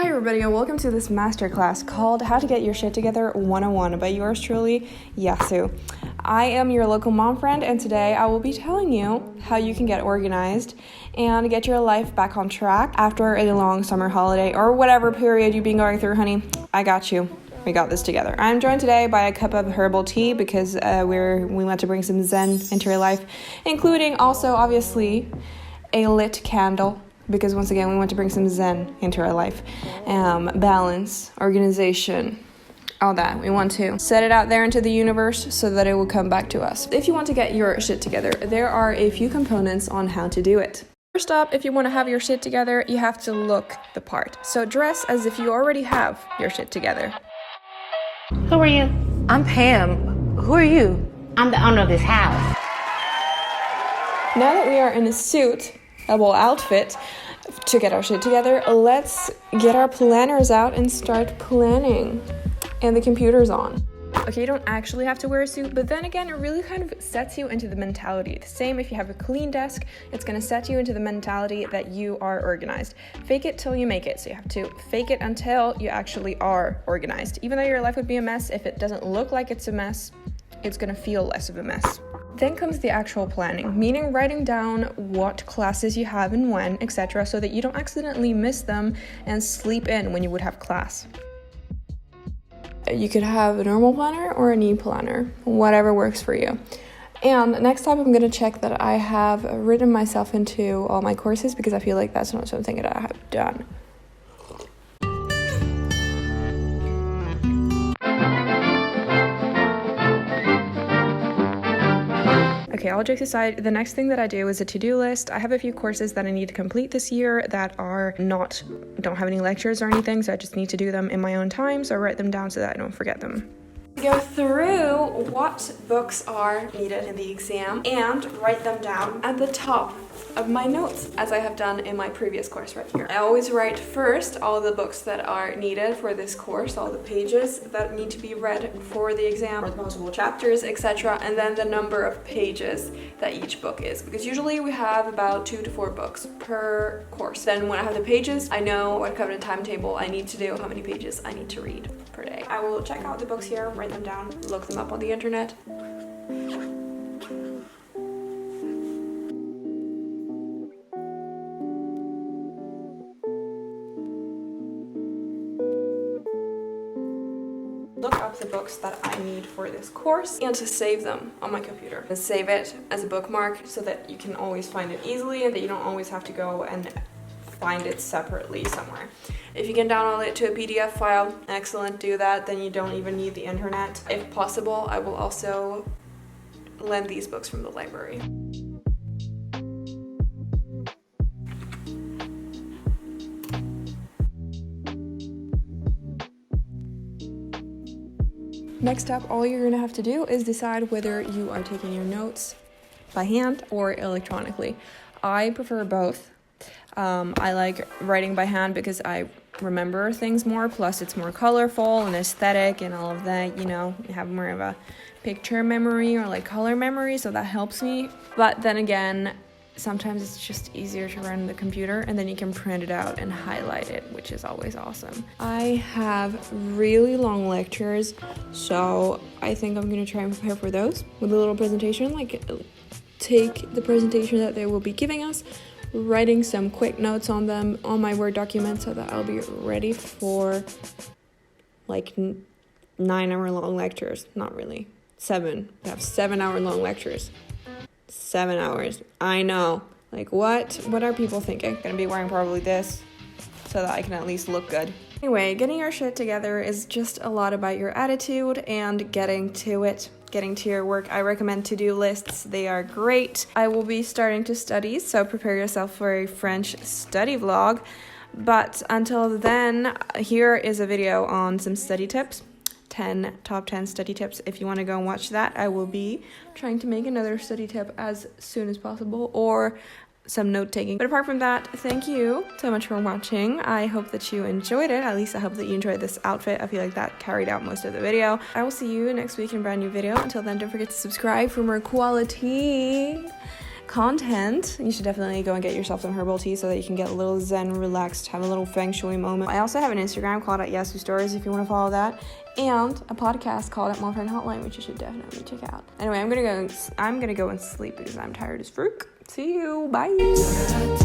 Hi everybody and welcome to this masterclass called How to Get Your Shit Together 101 by yours truly, Jasu. I am your local mom friend and today I will be telling you how you can get organized and get your life back on track after a long summer holiday or whatever period you've been going through, honey. I got you. We got this together. I'm joined today by a cup of herbal tea because we want to bring some zen into your life, including also obviously a lit candle. Because once again, we want to bring some zen into our life. Balance, organization, all that. We want to set it out there into the universe so that it will come back to us. If you want to get your shit together, there are a few components on how to do it. First up, if you want to have your shit together, you have to look the part. So dress as if you already have your shit together. Who are you? I'm Pam. Who are you? I'm the owner of this house. Now that we are in a suit, outfit to get our shit together, let's get our planners out and start planning. And the computer's on. Okay, you don't actually have to wear a suit, but then again, it really kind of sets you into the mentality. The same if you have a clean desk, it's going to set you into the mentality that you are organized. Fake it till you make it. So you have to fake it until you actually are organized. Even though your life would be a mess, if it doesn't look like it's a mess, it's going to feel less of a mess. Then comes the actual planning, meaning writing down what classes you have and when, etc., so that you don't accidentally miss them and sleep in when you would have class. You could have a normal planner or a knee planner, whatever works for you. And next up, I'm going to check that I have written myself into all my courses because I feel like that's not something that I have done. Okay, all jokes aside, the next thing that I do is a to-do list. I have a few courses that I need to complete this year that don't have any lectures or anything, so I just need to do them in my own time, so I write them down so that I don't forget them. Go through what books are needed in the exam and write them down at the top of my notes, as I have done in my previous course right here. I always write first all the books that are needed for this course, all the pages that need to be read for the exam, or the possible chapters, etc., and then the number of pages that each book is, because usually we have about 2 to 4 books per course. Then when I have the pages, I know what kind of timetable I need to do, how many pages I need to read per day. I will check out the books here, write them down, look them up on the internet. Look up the books that I need for this course and to save them on my computer. And save it as a bookmark so that you can always find it easily and that you don't always have to go and find it separately somewhere. If you can download it to a PDF file, excellent, do that. Then you don't even need the internet. If possible, I will also lend these books from the library. Next up, all you're gonna have to do is decide whether you are taking your notes by hand or electronically. I prefer both. I like writing by hand because I remember things more, plus it's more colorful and aesthetic and all of that, you know, you have more of a picture memory or like color memory, so that helps me. But then again, sometimes it's just easier to run the computer and then you can print it out and highlight it, which is always awesome. I have really long lectures, so I think I'm gonna try and prepare for those with a little presentation, like take the presentation that they will be giving us, writing some quick notes on them on my Word document so that I'll be ready for like 9-hour long lectures. Not really, 7. We have 7-hour long lectures. 7 hours. I know. Like what are people thinking? Gonna be wearing probably this so that I can at least look good. Anyway, getting your shit together is just a lot about your attitude and getting to it. Getting to your work. I recommend to-do lists. They are great. I will be starting to study, so prepare yourself for a French study vlog. But until then, here is a video on some study tips. Top 10 study tips. If you want to go and watch that, I will be trying to make another study tip as soon as possible, or some note taking. But apart from that, thank you so much for watching. I hope that you enjoyed it. At least I hope that you enjoyed this outfit. I feel like that carried out most of the video. I will see you next week in a brand new video. Until then, don't forget to subscribe for more quality content, you should definitely go and get yourself some herbal tea so that you can get a little zen, relaxed, have a little feng shui moment. I also have an Instagram called @jasusstories if you want to follow that, and a podcast called @Friend Hotline, which you should definitely check out. Anyway, I'm gonna go and sleep because I'm tired as frick. See you. Bye.